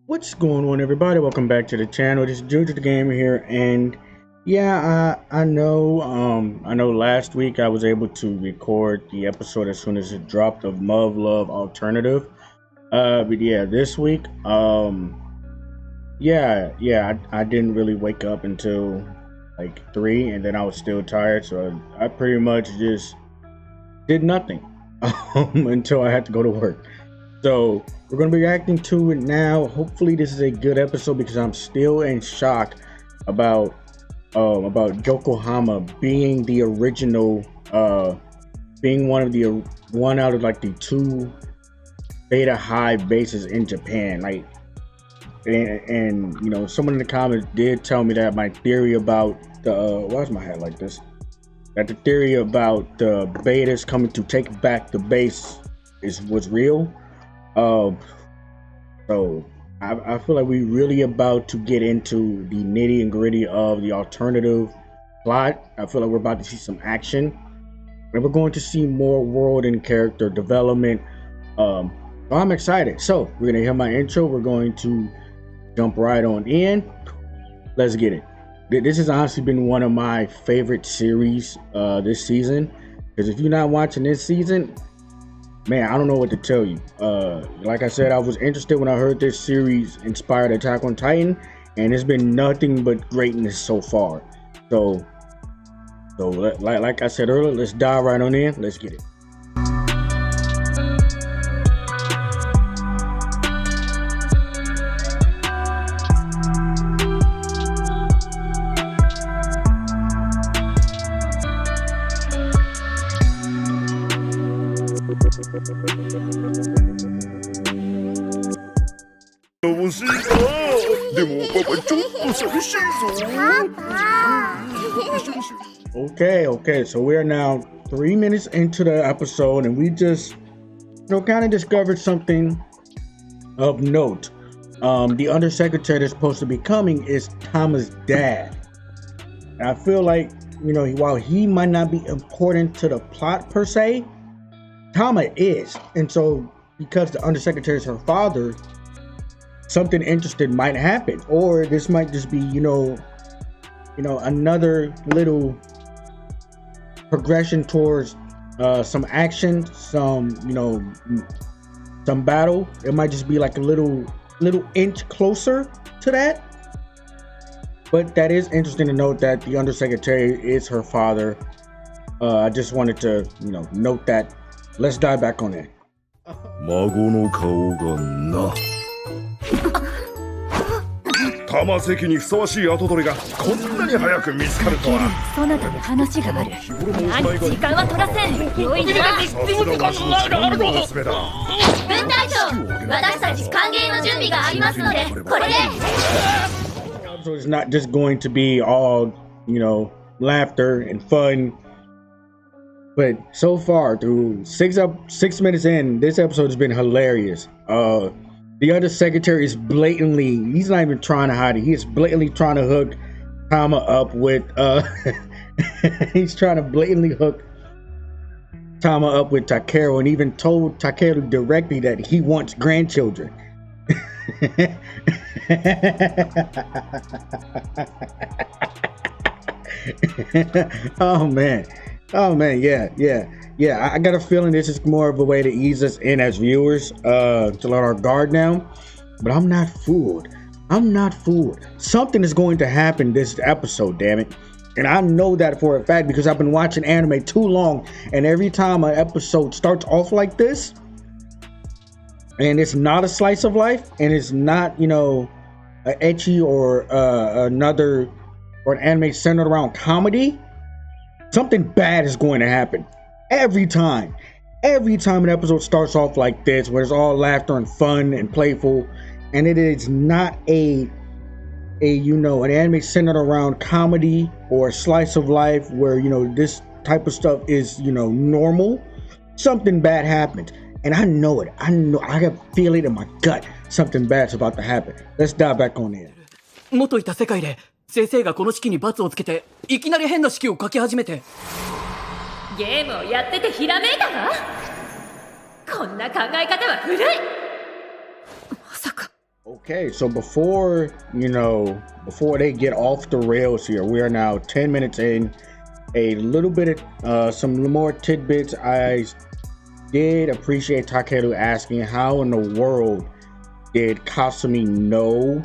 What's going on, everybody? Welcome back to the channel. This is Juju the Gamer here, and yeah, I know. Last week I was able to record the episode as soon as it dropped of Muv Luv Alternative. But yeah, this week, I didn't really wake up until like 3, and then I was still tired, so I pretty much just did nothing until I had to go to work. So we're going to be reacting to it now. Hopefully this is a good episode because I'm still in shock about Yokohama being the original, being one out of like the 2 beta hive bases in Japan. Like, and you know, someone in the comments did tell me that my theory about the why is my hat like this? That the theory about the betas coming to take back the base was real. So I feel like we're really about to get into the nitty and gritty of the alternative plot. I feel like we're about to see some action, and we're going to see more world and character development. So I'm excited. So we're gonna hear my intro. We're going to jump right on in. Let's get it. This has honestly been one of my favorite series this season, because if you're not watching this season, man, I don't know what to tell you. Like I said, I was interested when I heard this series inspired Attack on Titan, and it's been nothing but greatness so far. So like I said earlier, let's dive right on in. Let's get it. Okay, so we are now 3 minutes into the episode, and we just, kind of discovered something of note. The undersecretary that's supposed to be coming is Tama's dad. And I feel like, while he might not be important to the plot per se, Tama is. And so, because the undersecretary is her father, something interesting might happen, or this might just be, another little progression towards some action, some battle. It might just be like a little inch closer to that. But that is interesting to note that the undersecretary is her father. I just wanted to, note that. Let's dive back on that. 孫の顔がな玉石にふさわしい跡取りがこんなに早く見つかるとは。そなたに話がある。何時間は取らせん。良いな。分隊長、私たち歓迎の準備がありますので、これで。So it's not just going to be all, laughter and fun. But so far, through 6 minutes in, this episode has been hilarious. The undersecretary is he's not even trying to hide it. He is blatantly trying to hook Tama up with, he's trying to blatantly hook Tama up with Takeru, and even told Takeru directly that he wants grandchildren. Oh man, yeah. I got a feeling this is more of a way to ease us in as viewers, to let our guard down. But I'm not fooled. Something is going to happen this episode, damn it. And I know that for a fact because I've been watching anime too long, and every time an episode starts off like this, and it's not a slice of life, and it's not, a ecchi or an anime centered around comedy, something bad is going to happen. Every time an episode starts off like this, where it's all laughter and fun and playful, and it is not an anime centered around comedy or a slice of life where, this type of stuff is, normal, something bad happens. And I know it. I can feel it in my gut. Something bad's about to happen. Let's dive back on in. 元いた世界で先生がこの式に罰をつけていきなり変な式を書き始めてゲームをやっててひらめいたわ。こんな考え方は古い。まさか Okay, so before before they get off the rails here, we are now 10 minutes in. A little bit of some more tidbits. I did appreciate Takeru asking how in the world did Kasumi know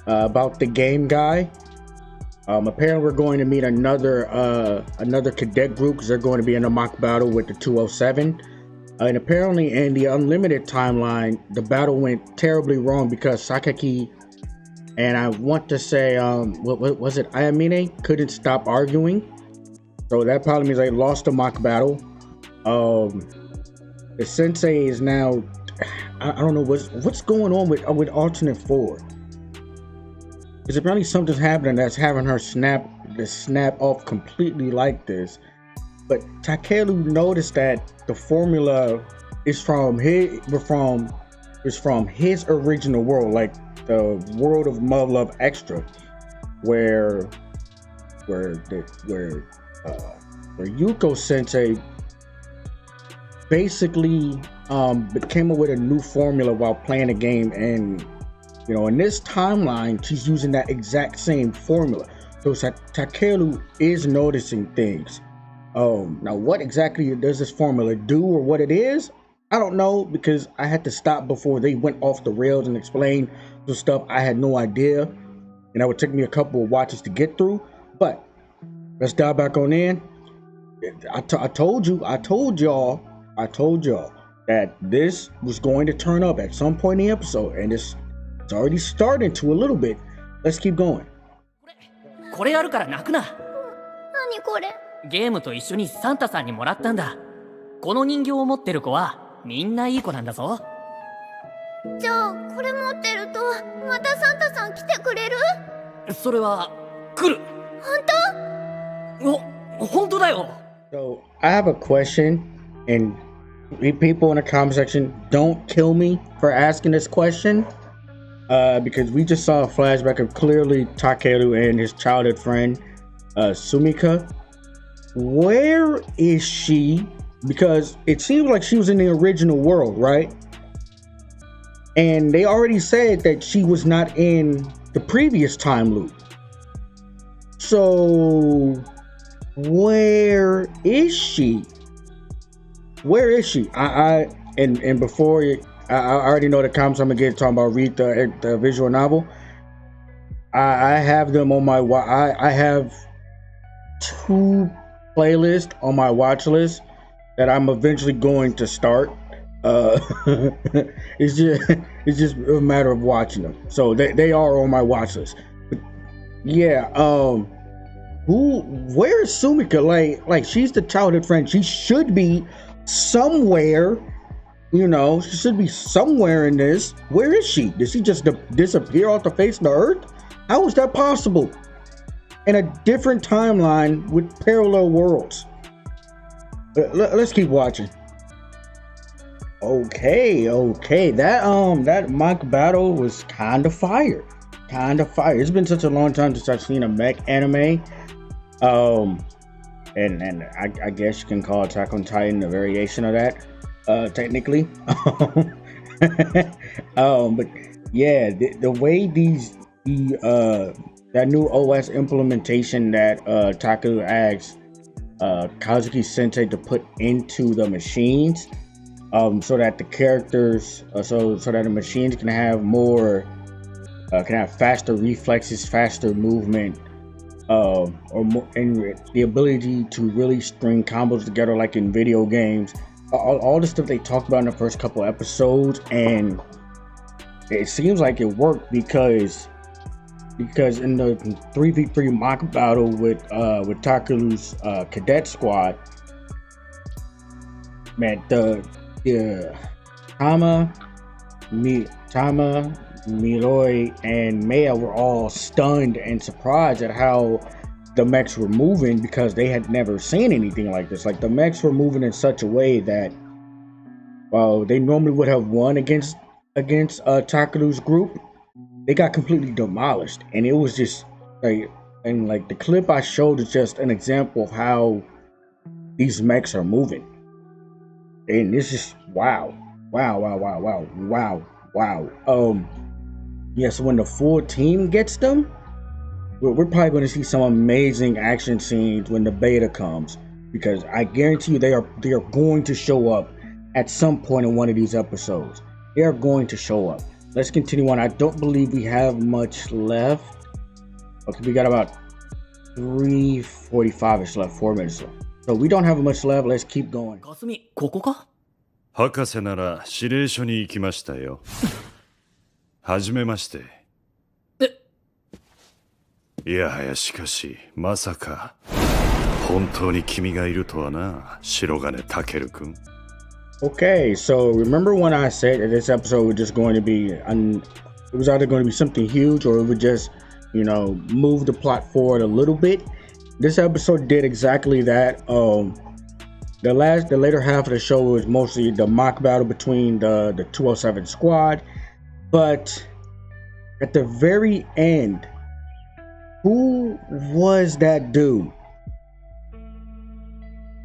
about the game guy. Apparently we're going to meet another cadet group because they're going to be in a mock battle with the 207. And apparently in the unlimited timeline, the battle went terribly wrong because Sakaki and I want to say what was it, Ayamine couldn't stop arguing. So that probably means they lost the mock battle. The sensei is now, I don't know what's going on with alternate 4. Because apparently something's happening that's having her snap off completely like this. But Takeru noticed that the formula is from his original world, like the world of Muv Luv Extra, where Yuko Sensei basically came up with a new formula while playing the game, and in this timeline she's using that exact same formula. So Takeru is noticing things. Now what exactly does this formula do or what it is, I don't know, because I had to stop before they went off the rails and explain the stuff. I had no idea, and that would take me a couple of watches to get through. But let's dive back on in. I told y'all that this was going to turn up at some point in the episode, and it's already starting to a little bit. Let's keep going. これあるから泣くな。何これ？ゲームと一緒にサンタさんにもらったんだ。この人形を持ってる子はみんないい子なんだぞ。じゃあこれ持ってるとまたサンタさん来てくれる？それは来る。本当だよ。So I have a question, and people in the comment section, don't kill me for asking this question, because we just saw a flashback of clearly Takeru and his childhood friend Sumika. Where is she? Because it seems like she was in the original world, right? And they already said that she was not in the previous time loop. So where is she? Where is she? And before I already know the comments I'm gonna get talking about read the visual novel. I have them on my I have 2 playlists on my watch list that I'm eventually going to start. It's just a matter of watching them. So they are on my watch list. But yeah, where is Sumika? Like she's the childhood friend. She should be somewhere. She should be somewhere in this. Where is she? Did she just disappear off the face of the earth? How is that possible? In a different timeline with parallel worlds. Let's keep watching. Okay. That mock battle was kind of fire. It's been such a long time since I've seen a mech anime. And I guess you can call Attack on Titan a variation of that, technically. But yeah, the way that new OS implementation that Takeru asked Kazuki Sensei to put into the machines, so that the characters, so that the machines can have more, can have faster reflexes, faster movement, or more, and the ability to really string combos together like in video games. All the stuff they talked about in the first couple episodes, and it seems like it worked because in the 3v3 mock battle with Takeru's cadet squad, man, the Tama, Miroi, and Maya were all stunned and surprised at how the mechs were moving, because they had never seen anything like this. Like, the mechs were moving in such a way that, well, they normally would have won against Takeru's group. They got completely demolished, and it was just like, and like the clip I showed is just an example of how these mechs are moving, and it's just wow. Yeah, so when the full team gets them, we're probably going to see some amazing action scenes when the beta comes, because I guarantee you they are going to show up at some point in one of these episodes. They are going to show up. Let's continue on. I don't believe we have much left. Okay, we got about 3:45ish left, 4 minutes left. So we don't have much left. Let's keep going. かすみ、ここか？博士なら指令所に行きましたよ。はじめまして。いやはやしかし、まさか本当に君がいるとはな、白金タケル君。Okay, so remember when I said that this episode was just going to be, it was either going to be something huge or it would just, you know, move the plot forward a little bit. This episode did exactly that. The later half of the show was mostly the mock battle between the 207 squad, but at the very end, who was that dude?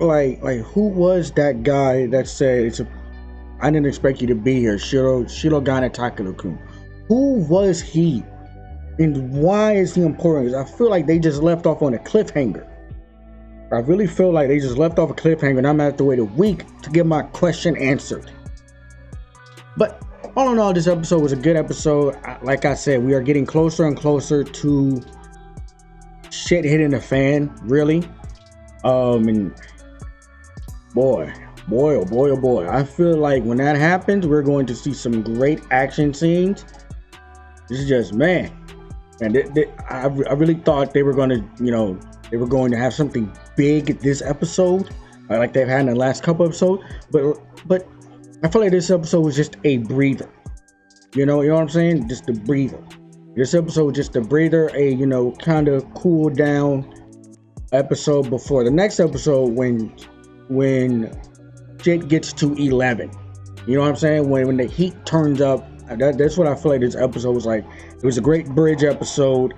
Like who was that guy that said I didn't expect you to be here, Shirogane Takeru-kun? Who was he? And why is he important? Because I feel like they just left off on a cliffhanger. I really feel like they just left off a cliffhanger and I'm gonna have to wait a week to get my question answered. But all in all, this episode was a good episode. Like I said, we are getting closer and closer to shit hitting the fan, really. And boy, oh boy, I feel like when that happens, we're going to see some great action scenes. This is just, man, I really thought they were going to, you know, they were going to have something big this episode, like they've had in the last couple episodes. But I feel like this episode was just a breather. You know what I'm saying? Just a breather. This episode was just a breather, a, you know, kind of cool down episode before the next episode when shit gets to 11. You know what I'm saying? When the heat turns up. That's what I feel like this episode was like. It was a great bridge episode.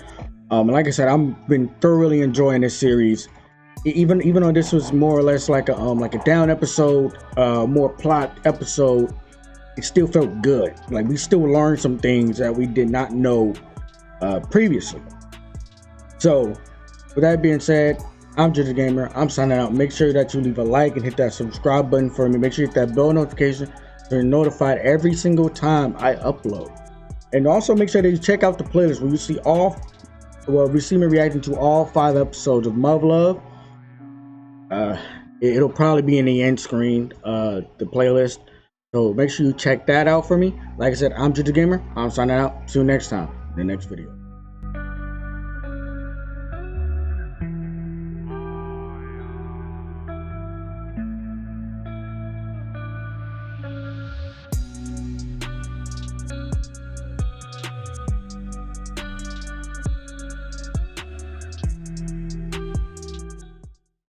And like I said, I've been thoroughly enjoying this series. Even though this was more or less like a down episode, more plot episode, it still felt good. Like we still learned some things that we did not know previously. So with that being said, I'm Ginger Gamer. I'm signing out. Make sure that you leave a like and hit that subscribe button for me. Make sure you hit that bell notification so you're notified every single time I upload. And also make sure that you check out the playlist where you see you see me reacting to all 5 episodes of Muv Luv. It'll probably be in the end screen, the playlist. So make sure you check that out for me. Like I said, I'm Ginger Gamer. I'm signing out. See you next time in the next video.